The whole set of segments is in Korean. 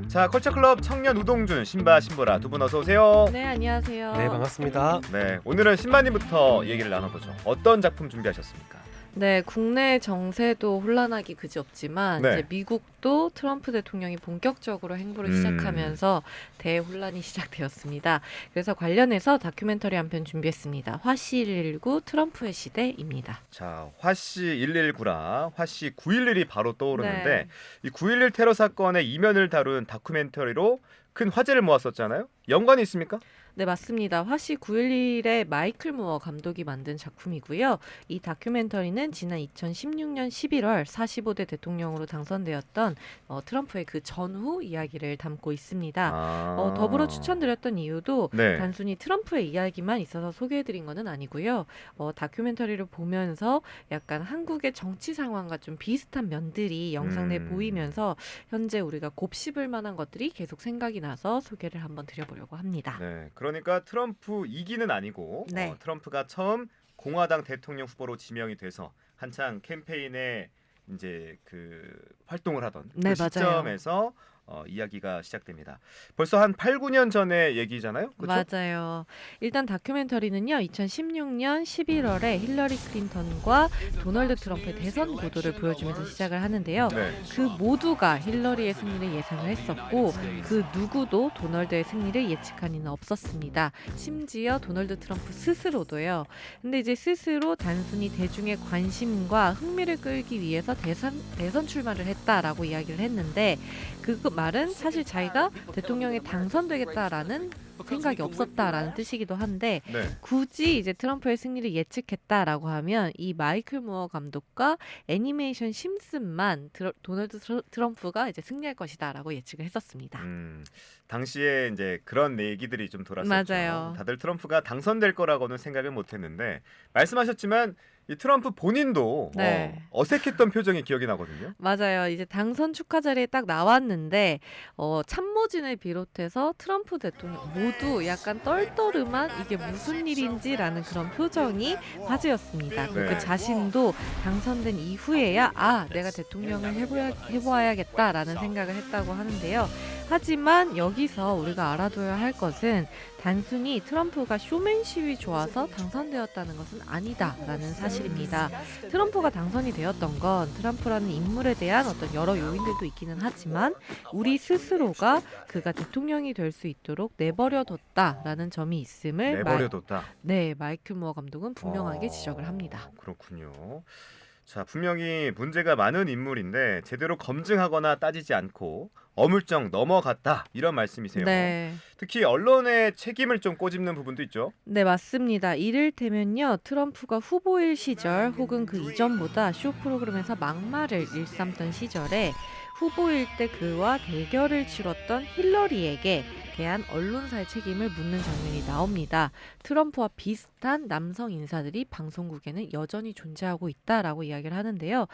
자, 컬처클럽 청년 우동준, 신바, 신보라 두 분 어서 오세요. 네, 안녕하세요. 네, 반갑습니다. 네, 오늘은 신바님부터 얘기를 나눠보죠. 어떤 작품 준비하셨습니까? 네, 국내 정세도 혼란하기 그지없지만 네. 이제 미국도 트럼프 대통령이 본격적으로 행보를 시작하면서 대혼란이 시작되었습니다. 그래서 관련해서 다큐멘터리 한 편 준비했습니다. 화씨 119 트럼프의 시대입니다. 자, 화씨 119라 화씨 911이 바로 떠오르는데 네. 이 9.11 테러 사건의 이면을 다룬 다큐멘터리로 큰 화제를 모았었잖아요. 연관이 있습니까? 네, 맞습니다. 화씨 911의 마이클 무어 감독이 만든 작품이고요. 이 다큐멘터리는 지난 2016년 11월 45대 대통령으로 당선되었던 트럼프의 그 전후 이야기를 담고 있습니다. 더불어 추천드렸던 이유도 네. 단순히 트럼프의 이야기만 있어서 소개해드린 것은 아니고요. 다큐멘터리를 보면서 약간 한국의 정치 상황과 좀 비슷한 면들이 영상 내에 보이면서 현재 우리가 곱씹을 만한 것들이 계속 생각이 나서 소개를 한번 드려보려고 합니다. 네, 그러니까 트럼프 2기는 아니고 네. 트럼프가 처음 공화당 대통령 후보로 지명이 돼서 한창 캠페인에 이제 그 활동을 하던 네, 그 맞아요. 시점에서 이야기가 시작됩니다. 벌써 한 8, 9년 전의 얘기잖아요. 그렇죠? 맞아요. 일단 다큐멘터리는요. 2016년 11월에 힐러리 클린턴과 도널드 트럼프의 대선 구도를 보여주면서 시작을 하는데요. 네. 그 모두가 힐러리의 승리를 예상을 했었고 그 누구도 도널드의 승리를 예측한 이는 없었습니다. 심지어 도널드 트럼프 스스로도요. 근데 이제 스스로 단순히 대중의 관심과 흥미를 끌기 위해서 대선 출마를 했다라고 이야기를 했는데 그 말은 사실 자기가 대통령에 당선되겠다라는 생각이 없었다라는 뜻이기도 한데 네. 굳이 이제 트럼프의 승리를 예측했다라고 하면 이 마이클 무어 감독과 애니메이션 심슨만 도널드 트럼프가 이제 승리할 것이다라고 예측을 했었습니다. 당시에 이제 그런 얘기들이 좀 돌았었죠. 맞아요. 다들 트럼프가 당선될 거라고는 생각을 못했는데 말씀하셨지만 이 트럼프 본인도 네. 어색했던 표정이 기억이 나거든요. 맞아요. 이제 당선 축하 자리에 딱 나왔는데 참모진을 비롯해서 트럼프 대통령 모두 약간 떨떠름한 이게 무슨 일인지라는 그런 표정이 화제였습니다. 그리고 네. 그 자신도 당선된 이후에야 내가 대통령을 해보아야겠다라는 생각을 했다고 하는데요. 하지만 여기서 우리가 알아둬야 할 것은 단순히 트럼프가 쇼맨십이 좋아서 당선되었다는 것은 아니다라는 사실입니다. 트럼프가 당선이 되었던 건 트럼프라는 인물에 대한 어떤 여러 요인들도 있기는 하지만 우리 스스로가 그가 대통령이 될 수 있도록 내버려뒀다라는 점이 있음을 내버려뒀다. 마이클 무어 감독은 분명하게 지적을 합니다. 그렇군요. 자, 분명히 문제가 많은 인물인데 제대로 검증하거나 따지지 않고 어물쩍 넘어갔다 이런 말씀이세요. 네. 특히 언론의 책임을 좀 꼬집는 부분도 있죠. 네, 맞습니다. 이를테면요, 트럼프가 후보일 시절 혹은 그 이전보다 쇼 프로그램에서 막말을 일삼던 시절에 후보일 때 그와 대결을 치렀던 힐러리에게 대한 언론사의 책임을 묻는 장면이 나옵니다. 트럼프와 비슷한 남성 인사들이 방송국에는 여전히 존재하고 있다라고 이야기를 하는데요.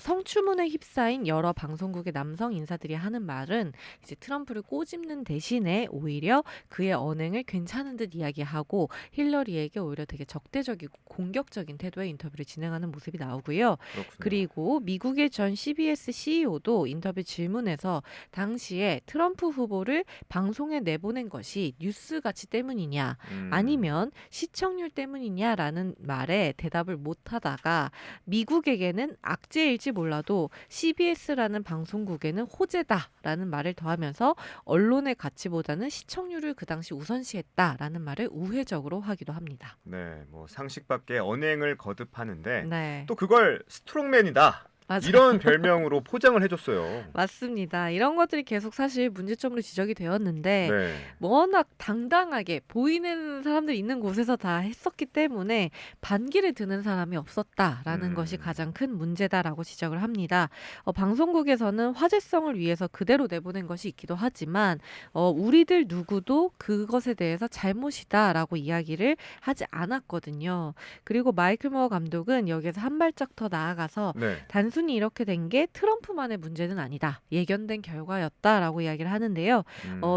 성추문에 휩싸인 여러 방송국의 남성 인사들이 하는 말은 이제 트럼프를 꼬집는 대신에 오히려 그의 언행을 괜찮은 듯 이야기하고 힐러리에게 오히려 되게 적대적이고 공격적인 태도의 인터뷰를 진행하는 모습이 나오고요. 그렇군요. 그리고 미국의 전 CBS CEO도 인터뷰 질문에서 당시에 트럼프 후보를 방송에 내보낸 것이 뉴스 가치 때문이냐 아니면 시청률 때문이냐라는 말에 대답을 못하다가 미국에게는 악재일지 몰라도 CBS라는 방송국에는 호재다라는 말을 더하면서 언론의 가치보다는 시청률을 그 당시 우선시했다라는 말을 우회적으로 하기도 합니다. 네, 뭐 상식 밖의 언행을 거듭하는데 네. 또 그걸 스트롱맨이다. 맞아요. 이런 별명으로 포장을 해줬어요. 맞습니다. 이런 것들이 계속 사실 문제점으로 지적이 되었는데 네. 워낙 당당하게 보이는 사람들이 있는 곳에서 다 했었기 때문에 반기를 드는 사람이 없었다라는 것이 가장 큰 문제다라고 지적을 합니다. 방송국에서는 화제성을 위해서 그대로 내보낸 것이 있기도 하지만 우리들 누구도 그것에 대해서 잘못이다라고 이야기를 하지 않았거든요. 그리고 마이클 무어 감독은 여기에서 한 발짝 더 나아가서 네. 단순히 단순히 이렇게 된 게 트럼프만의 문제는 아니다. 예견된 결과였다라고 이야기를 하는데요.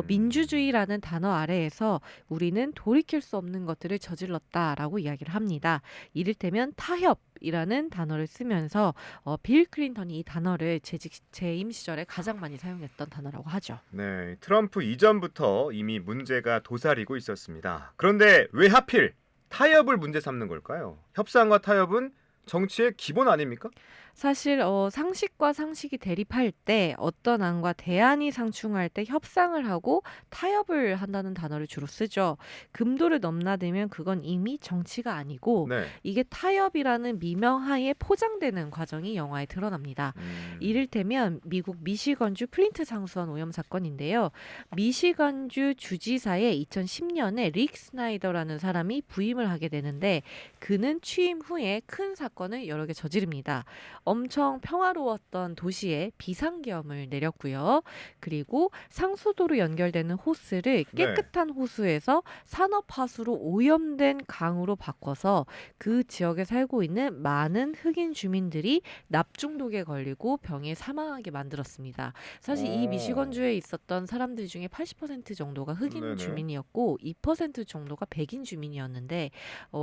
민주주의라는 단어 아래에서 우리는 돌이킬 수 없는 것들을 저질렀다라고 이야기를 합니다. 이를테면 타협이라는 단어를 쓰면서 빌 클린턴이 이 단어를 재임 시절에 가장 많이 사용했던 단어라고 하죠. 네, 트럼프 이전부터 이미 문제가 도사리고 있었습니다. 그런데 왜 하필 타협을 문제 삼는 걸까요? 협상과 타협은 정치의 기본 아닙니까? 사실 상식과 상식이 대립할 때 어떤 안과 대안이 상충할 때 협상을 하고 타협을 한다는 단어를 주로 쓰죠. 금도를 넘나들면 그건 이미 정치가 아니고 네. 이게 타협이라는 미명하에 포장되는 과정이 영화에 드러납니다. 이를테면 미국 미시건주 플린트 상수원 오염 사건인데요. 미시건주 주지사에 2010년에 릭 스나이더라는 사람이 부임을 하게 되는데 그는 취임 후에 큰 사건을 여러 개 저지릅니다. 엄청 평화로웠던 도시에 비상계엄을 내렸고요. 그리고 상수도로 연결되는 호스를 깨끗한 호수에서 산업하수로 오염된 강으로 바꿔서 그 지역에 살고 있는 많은 흑인 주민들이 납중독에 걸리고 병에 사망하게 만들었습니다. 사실 이 미시건주에 있었던 사람들 중에 80% 정도가 흑인 네네. 주민이었고 2% 정도가 백인 주민이었는데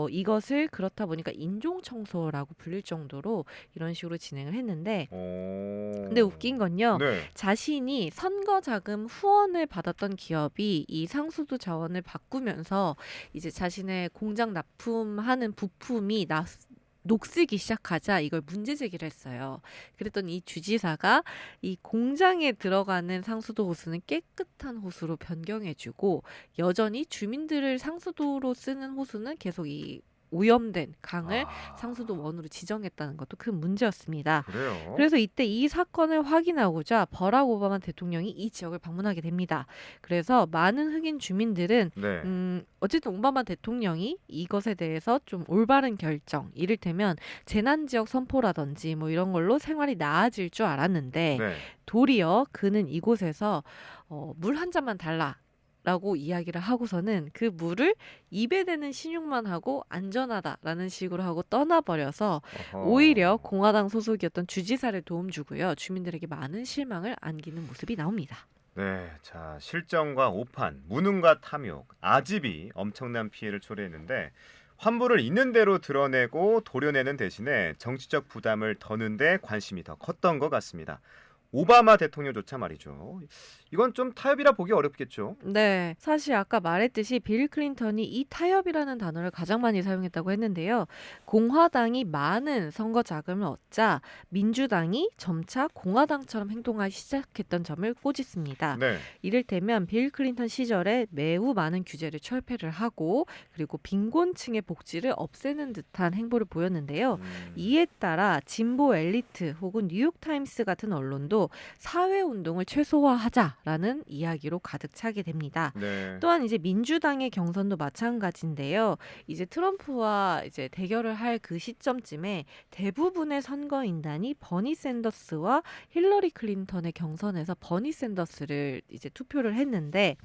이것을 그렇다 보니까 인종청소라고 불릴 정도로 이런 식으로 진행을 했는데 근데 웃긴 건요. 네. 자신이 선거 자금 후원을 받았던 기업이 이 상수도 자원을 바꾸면서 이제 자신의 공장 납품하는 부품이 녹슬기 시작하자 이걸 문제 제기를 했어요. 그랬더니 이 주지사가 이 공장에 들어가는 상수도 호수는 깨끗한 호수로 변경해주고 여전히 주민들을 상수도로 쓰는 호수는 계속 이 오염된 강을 상수도 원으로 지정했다는 것도 큰 문제였습니다. 그래요? 그래서 이때 이 사건을 확인하고자 버락 오바마 대통령이 이 지역을 방문하게 됩니다. 그래서 많은 흑인 주민들은 네. 어쨌든 오바마 대통령이 이것에 대해서 좀 올바른 결정, 이를테면 재난지역 선포라든지 뭐 이런 걸로 생활이 나아질 줄 알았는데 네. 도리어 그는 이곳에서 물 한 잔만 달라. 라고 이야기를 하고서는 그 물을 입에 대는 신용만 하고 안전하다라는 식으로 하고 떠나버려서 어허. 오히려 공화당 소속이었던 주지사를 도움 주고요. 주민들에게 많은 실망을 안기는 모습이 나옵니다. 네, 자 실정과 오판, 무능과 탐욕, 아집이 엄청난 피해를 초래했는데 환부를 있는 대로 드러내고 도려내는 대신에 정치적 부담을 더는 데 관심이 더 컸던 것 같습니다. 오바마 대통령조차 말이죠. 이건 좀 타협이라 보기 어렵겠죠. 네, 사실 아까 말했듯이 빌 클린턴이 이 타협이라는 단어를 가장 많이 사용했다고 했는데요. 공화당이 많은 선거 자금을 얻자 민주당이 점차 공화당처럼 행동하기 시작했던 점을 꼬집습니다. 네. 이를테면 빌 클린턴 시절에 매우 많은 규제를 철폐를 하고 그리고 빈곤층의 복지를 없애는 듯한 행보를 보였는데요. 이에 따라 진보 엘리트 혹은 뉴욕타임스 같은 언론도 사회운동을 최소화하자라는 이야기로 가득 차게 됩니다. 네. 또한 이제 민주당의 경선도 마찬가지인데요. 이제 트럼프와 이제 대결을 할 그 시점쯤에 대부분의 선거인단이 버니 샌더스와 힐러리 클린턴의 경선에서 버니 샌더스를 이제 투표를 했는데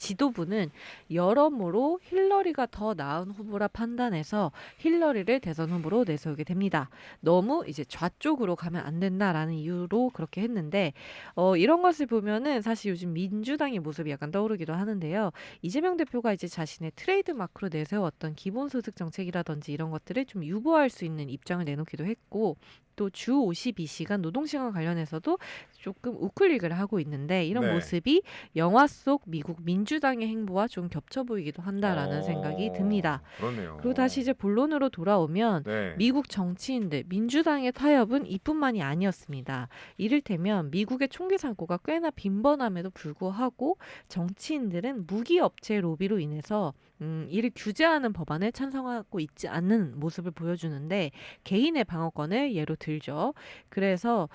지도부는 여러모로 힐러리가 더 나은 후보라 판단해서 힐러리를 대선 후보로 내세우게 됩니다. 너무 이제 좌쪽으로 가면 안 된다라는 이유로 그렇게 했는데 이런 것을 보면은 사실 요즘 민주당의 모습이 약간 떠오르기도 하는데요. 이재명 대표가 이제 자신의 트레이드 마크로 내세웠던 기본소득 정책이라든지 이런 것들을 좀 유보할 수 있는 입장을 내놓기도 했고 또 주 52시간 노동시간 관련해서도 조금 우클릭을 하고 있는데 이런 네. 모습이 영화 속 미국 민주당의 행보와 좀 겹쳐 보이기도 한다라는 생각이 듭니다. 그렇네요. 그리고 다시 이제 본론으로 돌아오면 네. 미국 정치인들, 민주당의 타협은 이뿐만이 아니었습니다. 이를테면 미국의 총기 창고가 꽤나 빈번함에도 불구하고 정치인들은 무기업체 로비로 인해서 이를 규제하는 법안에 찬성하고 있지 않는 모습을 보여주는데 개인의 방어권을 예로 들죠. 그래서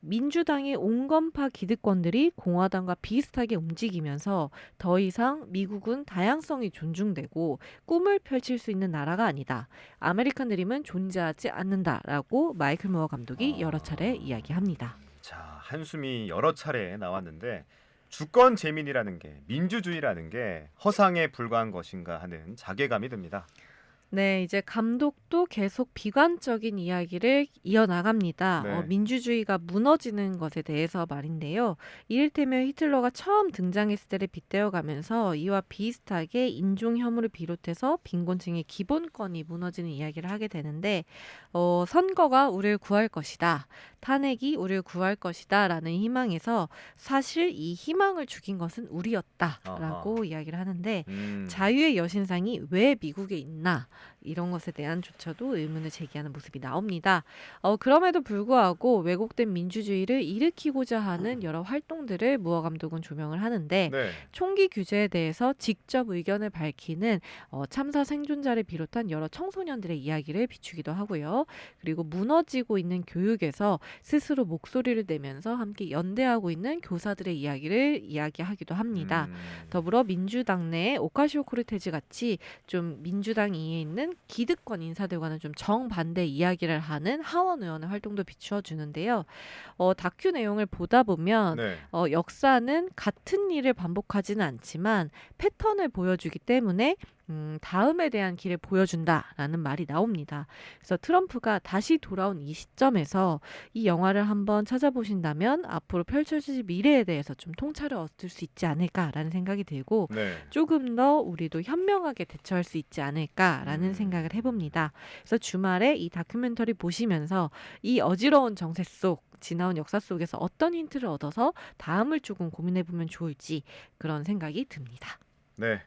민주당의 온건파 기득권들이 공화당과 비슷하게 움직이면서 더 이상 미국은 다양성이 존중되고 꿈을 펼칠 수 있는 나라가 아니다. 아메리칸 드림은 존재하지 않는다라고 마이클 무어 감독이 여러 차례 이야기합니다. 자, 한숨이 여러 차례 나왔는데 주권 재민이라는 게 민주주의라는 게 허상에 불과한 것인가 하는 자괴감이 듭니다. 네, 이제 감독도 계속 비관적인 이야기를 이어나갑니다. 네. 민주주의가 무너지는 것에 대해서 말인데요. 이를테면 히틀러가 처음 등장했을 때를 빗대어가면서 이와 비슷하게 인종 혐오를 비롯해서 빈곤층의 기본권이 무너지는 이야기를 하게 되는데 선거가 우리를 구할 것이다. 탄핵이 우리를 구할 것이다. 라는 희망에서 사실 이 희망을 죽인 것은 우리였다라고 아하. 이야기를 하는데 음. 자유의 여신상이 왜 미국에 있나 이런 것에 대한 조차도 의문을 제기하는 모습이 나옵니다. 그럼에도 불구하고 왜곡된 민주주의를 일으키고자 하는 여러 활동들을 무어 감독은 조명을 하는데 네. 총기 규제에 대해서 직접 의견을 밝히는 참사 생존자를 비롯한 여러 청소년들의 이야기를 비추기도 하고요. 그리고 무너지고 있는 교육에서 스스로 목소리를 내면서 함께 연대하고 있는 교사들의 이야기를 이야기하기도 합니다. 음. 더불어 민주당 내 오카시오 코르테즈 같이 좀 민주당 이에 있는 기득권 인사들과는 좀 정반대 이야기를 하는 하원 의원의 활동도 비추어 주는데요. 다큐 내용을 보다 보면 네. 역사는 같은 일을 반복하지는 않지만 패턴을 보여주기 때문에 다음에 대한 길을 보여준다라는 말이 나옵니다. 그래서 트럼프가 다시 돌아온 이 시점에서 이 영화를 한번 찾아보신다면 앞으로 펼쳐질 미래에 대해서 좀 통찰을 얻을 수 있지 않을까라는 생각이 들고 네. 조금 더 우리도 현명하게 대처할 수 있지 않을까라는 생각을 해봅니다. 그래서 주말에 이 다큐멘터리 보시면서 이 어지러운 정세 속 지나온 역사 속에서 어떤 힌트를 얻어서 다음을 조금 고민해보면 좋을지 그런 생각이 듭니다. 네.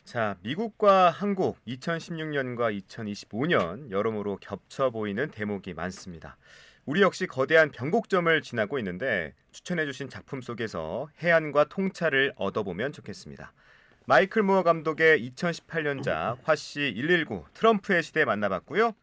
자, 미국과 한국 2016년과 2025년 여러모로 겹쳐 보이는 대목이 많습니다. 우리 역시 거대한 변곡점을 지나고 있는데 추천해주신 작품 속에서 해안과 통찰을 얻어보면 좋겠습니다. 마이클 무어 감독의 2018년작 화씨 119 트럼프의 시대 만나봤고요.